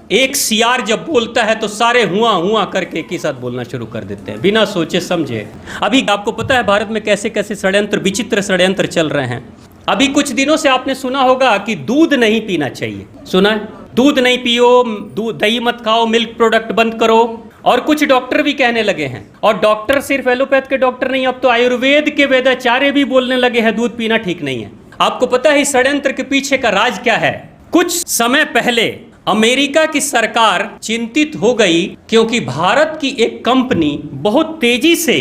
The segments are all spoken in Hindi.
एक सियार जब बोलता है तो सारे हुआ हुआ करके एक ही साथ बोलना शुरू कर देते हैं बिना सोचे समझे। अभी आपको पता है भारत में कैसे कैसे षड्यंत्र, विचित्र षड्यंत्र चल रहे हैं। अभी कुछ दिनों से आपने सुना होगा कि दूध नहीं पीना चाहिए, सुना है? दूध नहीं पियो, दूध दही मत खाओ, मिल्क प्रोडक्ट बंद करो। और कुछ डॉक्टर भी कहने लगे हैं, और डॉक्टर सिर्फ एलोपैथ के डॉक्टर नहीं, अब तो आयुर्वेद के वेदाचार्य भी बोलने लगे हैं दूध पीना ठीक नहीं है। आपको पता है इस षड्यंत्र के पीछे का राज क्या है? कुछ समय पहले अमेरिका की सरकार चिंतित हो गई क्योंकि भारत की एक कंपनी बहुत तेजी से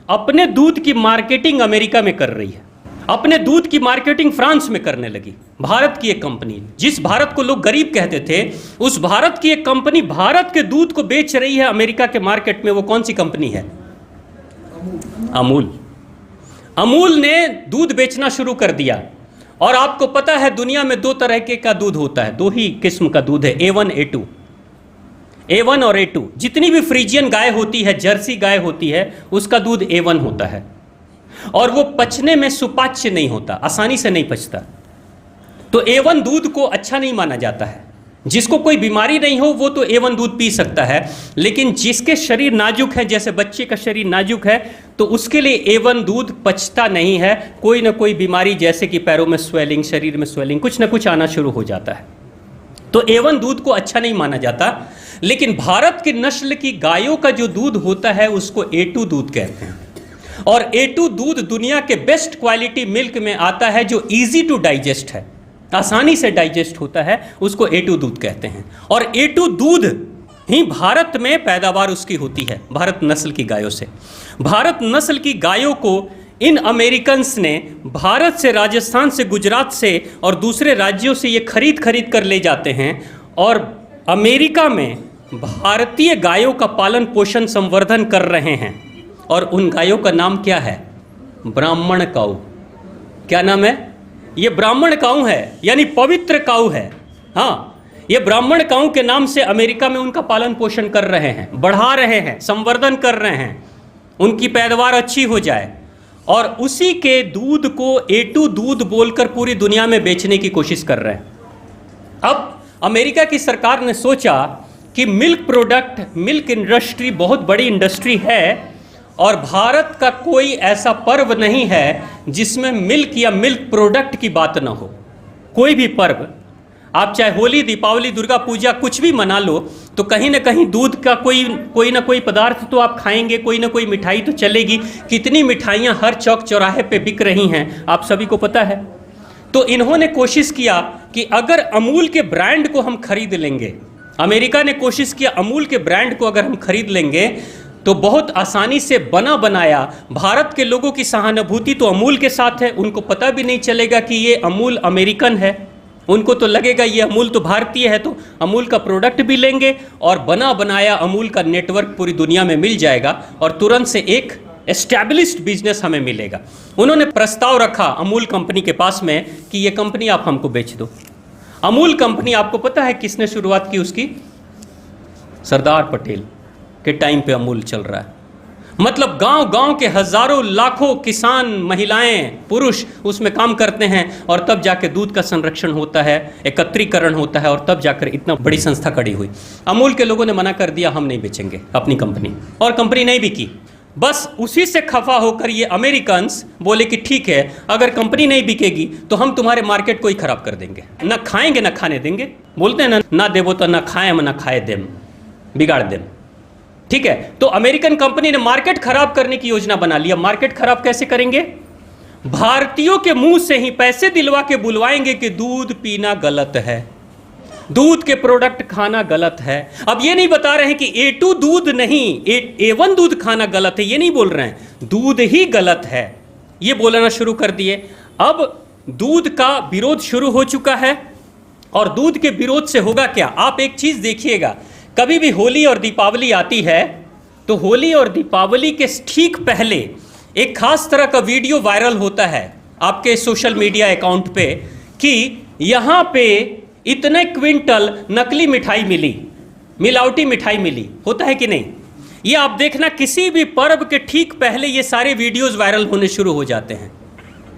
अपने दूध की मार्केटिंग अमेरिका में कर रही है, अपने दूध की मार्केटिंग फ्रांस में करने लगी। भारत की एक कंपनी, जिस भारत को लोग गरीब कहते थे, उस भारत की एक कंपनी भारत के दूध को बेच रही है अमेरिका के मार्केट में। वो कौन सी कंपनी है? अमूल। अमूल ने दूध बेचना शुरू कर दिया। और आपको पता है दुनिया में दो तरह के का दूध होता है, दो ही किस्म का दूध है, A1 A2। A1 और A2। जितनी भी फ्रीजियन गाय होती है, जर्सी गाय होती है, उसका दूध A1 होता है और वो पचने में सुपाच्य नहीं होता, आसानी से नहीं पचता। तो A1 दूध को अच्छा नहीं माना जाता है। जिसको कोई बीमारी नहीं हो वो तो A1 दूध पी सकता है, लेकिन जिसके शरीर नाजुक है, जैसे बच्चे का शरीर नाजुक है, तो उसके लिए A1 दूध पचता नहीं है। कोई ना कोई बीमारी जैसे कि पैरों में स्वेलिंग, शरीर में स्वेलिंग, कुछ ना कुछ आना शुरू हो जाता है। तो A1 दूध को अच्छा नहीं माना जाता। लेकिन भारत की नस्ल की गायों का जो दूध होता है उसको A2 दूध कहते हैं। और A2 दूध दुनिया के बेस्ट क्वालिटी मिल्क में आता है, जो ईजी टू डाइजेस्ट है, आसानी से डाइजेस्ट होता है, उसको A2 दूध कहते हैं। और A2 दूध ही भारत में पैदावार उसकी होती है, भारत नस्ल की गायों से। भारत नस्ल की गायों को इन अमेरिकन्स ने भारत से, राजस्थान से, गुजरात से और दूसरे राज्यों से ये खरीद कर ले जाते हैं और अमेरिका में भारतीय गायों का पालन पोषण संवर्धन कर रहे हैं। और उन गायों का नाम क्या है? ब्राह्मण काऊ। क्या नाम है? ये ब्राह्मण काऊ है, यानी पवित्र काऊ है। हाँ, ये ब्राह्मण काऊ के नाम से अमेरिका में उनका पालन पोषण कर रहे हैं, बढ़ा रहे हैं, संवर्धन कर रहे हैं, उनकी पैदावार अच्छी हो जाए। और उसी के दूध को A2 दूध बोलकर पूरी दुनिया में बेचने की कोशिश कर रहे हैं। अब अमेरिका की सरकार ने सोचा कि मिल्क प्रोडक्ट, मिल्क इंडस्ट्री बहुत बड़ी इंडस्ट्री है और भारत का कोई ऐसा पर्व नहीं है जिसमें मिल्क या मिल्क प्रोडक्ट की बात ना हो। कोई भी पर्व, आप चाहे होली, दीपावली, दुर्गा पूजा कुछ भी मना लो, तो कहीं ना कहीं दूध का कोई ना कोई पदार्थ तो आप खाएंगे, कोई ना कोई मिठाई तो चलेगी। कितनी मिठाइयाँ हर चौक चौराहे पे बिक रही हैं, आप सभी को पता है। तो इन्होंने कोशिश किया कि अगर अमूल के ब्रांड को हम खरीद लेंगे, अमेरिका ने कोशिश किया अमूल के ब्रांड को अगर हम खरीद लेंगे तो बहुत आसानी से बना बनाया, भारत के लोगों की सहानुभूति तो अमूल के साथ है, उनको पता भी नहीं चलेगा कि ये अमूल अमेरिकन है, उनको तो लगेगा ये अमूल तो भारतीय है, तो अमूल का प्रोडक्ट भी लेंगे और बना बनाया अमूल का नेटवर्क पूरी दुनिया में मिल जाएगा और तुरंत से एक एस्टैब्लिश्ड बिजनेस हमें मिलेगा। उन्होंने प्रस्ताव रखा अमूल कंपनी के पास में कि ये कंपनी आप हमको बेच दो। अमूल कंपनी, आपको पता है किसने शुरुआत की उसकी? सरदार पटेल के टाइम पे अमूल चल रहा है। मतलब गांव गांव के हजारों लाखों किसान, महिलाएं, पुरुष उसमें काम करते हैं और तब जाके दूध का संरक्षण होता है, एकत्रीकरण होता है और तब जाकर इतना बड़ी संस्था खड़ी हुई। अमूल के लोगों ने मना कर दिया, हम नहीं बेचेंगे अपनी कंपनी, और कंपनी नहीं बिकी। बस उसी से खफा होकर ये अमेरिकन्स बोले कि ठीक है, अगर कंपनी नहीं बिकेगी तो हम तुम्हारे मार्केट को ही खराब कर देंगे, ना खाएंगे ना खाने देंगे। बोलते हैं ना देवो तो ना खाएं ना खाए देम, बिगाड़ देम। ठीक है, तो अमेरिकन कंपनी ने मार्केट खराब करने की योजना बना लिया। मार्केट खराब कैसे करेंगे? भारतीयों के मुंह से ही पैसे दिलवा के बुलवाएंगे कि दूध पीना गलत है, दूध के प्रोडक्ट खाना गलत है। अब ये नहीं बता रहे हैं कि A2 दूध नहीं, A1 दूध खाना गलत है, ये नहीं बोल रहे हैं, दूध ही गलत है, ये बोलना शुरू कर दिए। अब दूध का विरोध शुरू हो चुका है और दूध के विरोध से होगा क्या? आप एक चीज देखिएगा, कभी भी होली और दीपावली आती है तो होली और दीपावली के ठीक पहले एक खास तरह का वीडियो वायरल होता है आपके सोशल मीडिया अकाउंट पे कि यहाँ पे इतने क्विंटल नकली मिठाई मिली, मिलावटी मिठाई मिली। होता है कि नहीं? ये आप देखना, किसी भी पर्व के ठीक पहले ये सारे वीडियोस वायरल होने शुरू हो जाते हैं।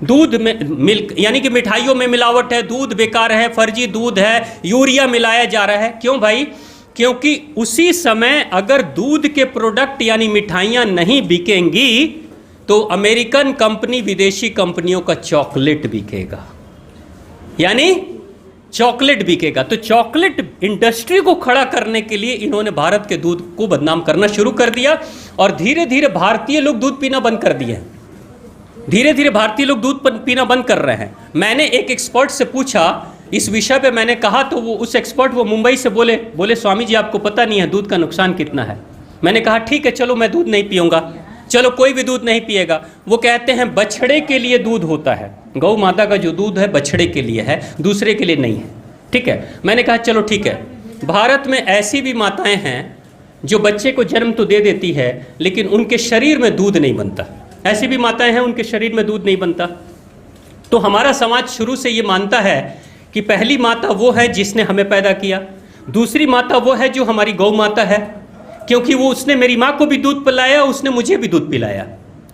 दूध में मिल्क, यानी कि मिठाइयों में मिलावट है, दूध बेकार है, फर्जी दूध है, यूरिया मिलाया जा रहा है। क्यों भाई? क्योंकि उसी समय अगर दूध के प्रोडक्ट यानी मिठाइयां नहीं बिकेंगी तो अमेरिकन कंपनी विदेशी कंपनियों का चॉकलेट बिकेगा, यानी चॉकलेट बिकेगा। तो चॉकलेट इंडस्ट्री को खड़ा करने के लिए इन्होंने भारत के दूध को बदनाम करना शुरू कर दिया और धीरे धीरे भारतीय लोग दूध पीना बंद कर दिए हैं। धीरे धीरे भारतीय लोग दूध पीना बंद कर रहे हैं। मैंने एक एक्सपर्ट से पूछा इस विषय पे, मैंने कहा तो वो उस एक्सपर्ट वो मुंबई से बोले स्वामी जी आपको पता नहीं है दूध का नुकसान कितना है। मैंने कहा ठीक है चलो मैं दूध नहीं पीऊँगा, चलो कोई भी दूध नहीं पिएगा। वो कहते हैं बछड़े के लिए दूध होता है, गौ माता का जो दूध है बछड़े के लिए है, दूसरे के लिए नहीं है। ठीक है, मैंने कहा चलो ठीक है। भारत में ऐसी भी माताएं हैं जो बच्चे को जन्म तो दे देती है लेकिन उनके शरीर में दूध नहीं बनता। ऐसी भी माताएं हैं उनके शरीर में दूध नहीं बनता। तो हमारा समाज शुरू से ये मानता है कि पहली माता वो है जिसने हमें पैदा किया, दूसरी माता वो है जो हमारी गौ माता है, क्योंकि वो उसने मेरी माँ को भी दूध पिलाया, उसने मुझे भी दूध पिलाया,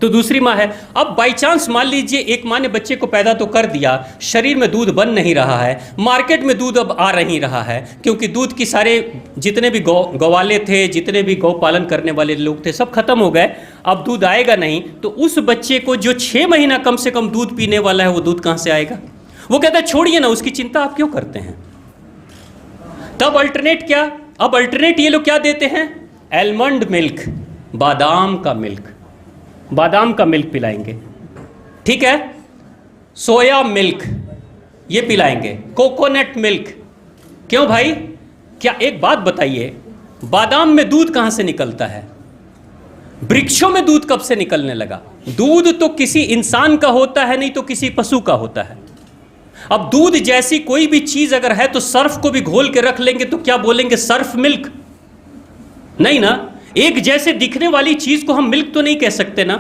तो दूसरी माँ है। अब बाई चांस मान लीजिए एक माँ ने बच्चे को पैदा तो कर दिया, शरीर में दूध बन नहीं रहा है, मार्केट में दूध अब आ नहीं रहा है, क्योंकि दूध की सारे जितने भी गौवाले थे, जितने भी गौ पालन करने वाले लोग थे, सब खत्म हो गए, अब दूध आएगा नहीं। तो उस बच्चे को जो 6 महीना कम से कम दूध पीने वाला है वो दूध कहाँ से आएगा? वो कहता है छोड़िए ना, उसकी चिंता आप क्यों करते हैं। तब अल्टरनेट क्या? अब अल्टरनेट ये लोग क्या देते हैं? एलमंड मिल्क, बादाम का मिल्क, बादाम का मिल्क पिलाएंगे, ठीक है, सोया मिल्क ये पिलाएंगे, कोकोनट मिल्क। क्यों भाई? क्या एक बात बताइए, बादाम में दूध कहां से निकलता है? वृक्षों में दूध कब से निकलने लगा? दूध तो किसी इंसान का होता है, नहीं तो किसी पशु का होता है। अब दूध जैसी कोई भी चीज अगर है तो सर्फ को भी घोल के रख लेंगे तो क्या बोलेंगे? Surf milk? नहीं ना। एक जैसे दिखने वाली चीज को हम मिल्क तो नहीं कह सकते ना।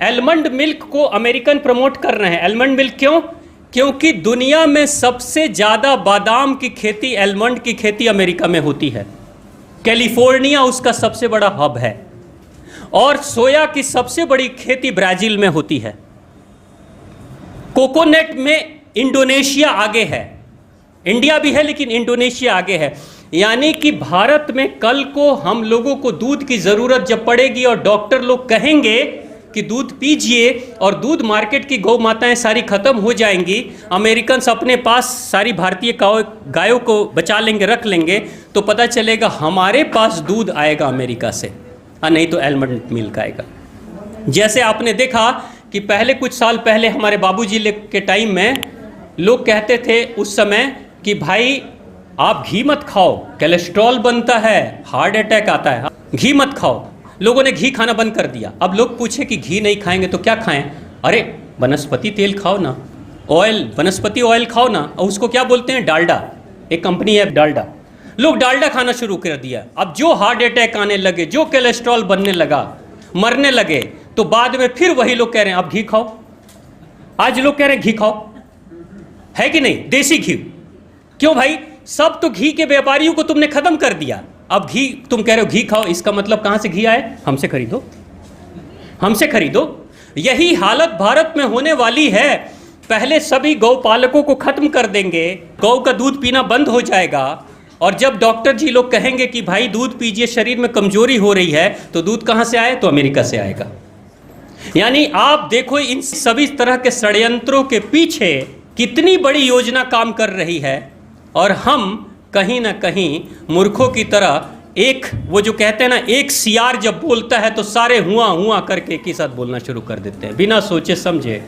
एलमंड मिल्क को अमेरिकन प्रमोट कर रहे हैं। एलमंड मिल्क क्यों? क्योंकि दुनिया में सबसे ज्यादा बादाम की खेती, एलमंड की खेती अमेरिका में होती है। कैलिफोर्निया उसका सबसे बड़ा हब है और सोया की सबसे बड़ी खेती ब्राजील में होती है। कोकोनट में इंडोनेशिया आगे है, इंडिया भी है लेकिन इंडोनेशिया आगे है। यानी कि भारत में कल को हम लोगों को दूध की ज़रूरत जब पड़ेगी और डॉक्टर लोग कहेंगे कि दूध पीजिए और दूध मार्केट की गौ माताएं सारी ख़त्म हो जाएंगी, अमेरिकन्स अपने पास सारी भारतीय गायों को बचा लेंगे, रख लेंगे, तो पता चलेगा हमारे पास दूध आएगा अमेरिका से, नहीं तो एलमंड मिल्क आएगा। जैसे आपने देखा कि पहले कुछ साल पहले हमारे बाबूजी के टाइम में लोग कहते थे उस समय कि भाई आप घी मत खाओ, कोलेस्ट्रॉल बनता है, हार्ट अटैक आता है, घी मत खाओ। लोगों ने घी खाना बंद कर दिया। अब लोग पूछे कि घी नहीं खाएंगे तो क्या खाएं? अरे वनस्पति तेल खाओ ना, ऑयल, वनस्पति ऑयल खाओ ना। और उसको क्या बोलते हैं? डालडा। एक कंपनी है डालडा। लोग डालडा खाना शुरू कर दिया। अब जो हार्ट अटैक आने लगे, जो कोलेस्ट्रॉल बनने लगा, मरने लगे, तो बाद में फिर वही लोग कह रहे हैं अब घी खाओ। आज लोग कह रहे हैं घी खाओ, है कि नहीं? देसी घी। क्यों भाई? सब तो घी के व्यापारियों को तुमने खत्म कर दिया। अब घी तुम कह रहे हो घी खाओ, इसका मतलब कहां से घी आए? हमसे खरीदो, हमसे खरीदो। यही हालत भारत में होने वाली है। पहले सभी गौपालकों को खत्म कर देंगे, गौ का दूध पीना बंद हो जाएगा, और जब डॉक्टर जी लोग कहेंगे कि भाई दूध पीजिए, शरीर में कमजोरी हो रही है, तो दूध कहां से आए? तो अमेरिका से आएगा। यानी आप देखो इन सभी तरह के षड्यंत्रों के पीछे कितनी बड़ी योजना काम कर रही है, और हम कहीं ना कहीं मूर्खों की तरह, एक वो जो कहते हैं ना, एक सियार जब बोलता है तो सारे हुआ हुआ करके एक ही साथ बोलना शुरू कर देते हैं बिना सोचे समझे।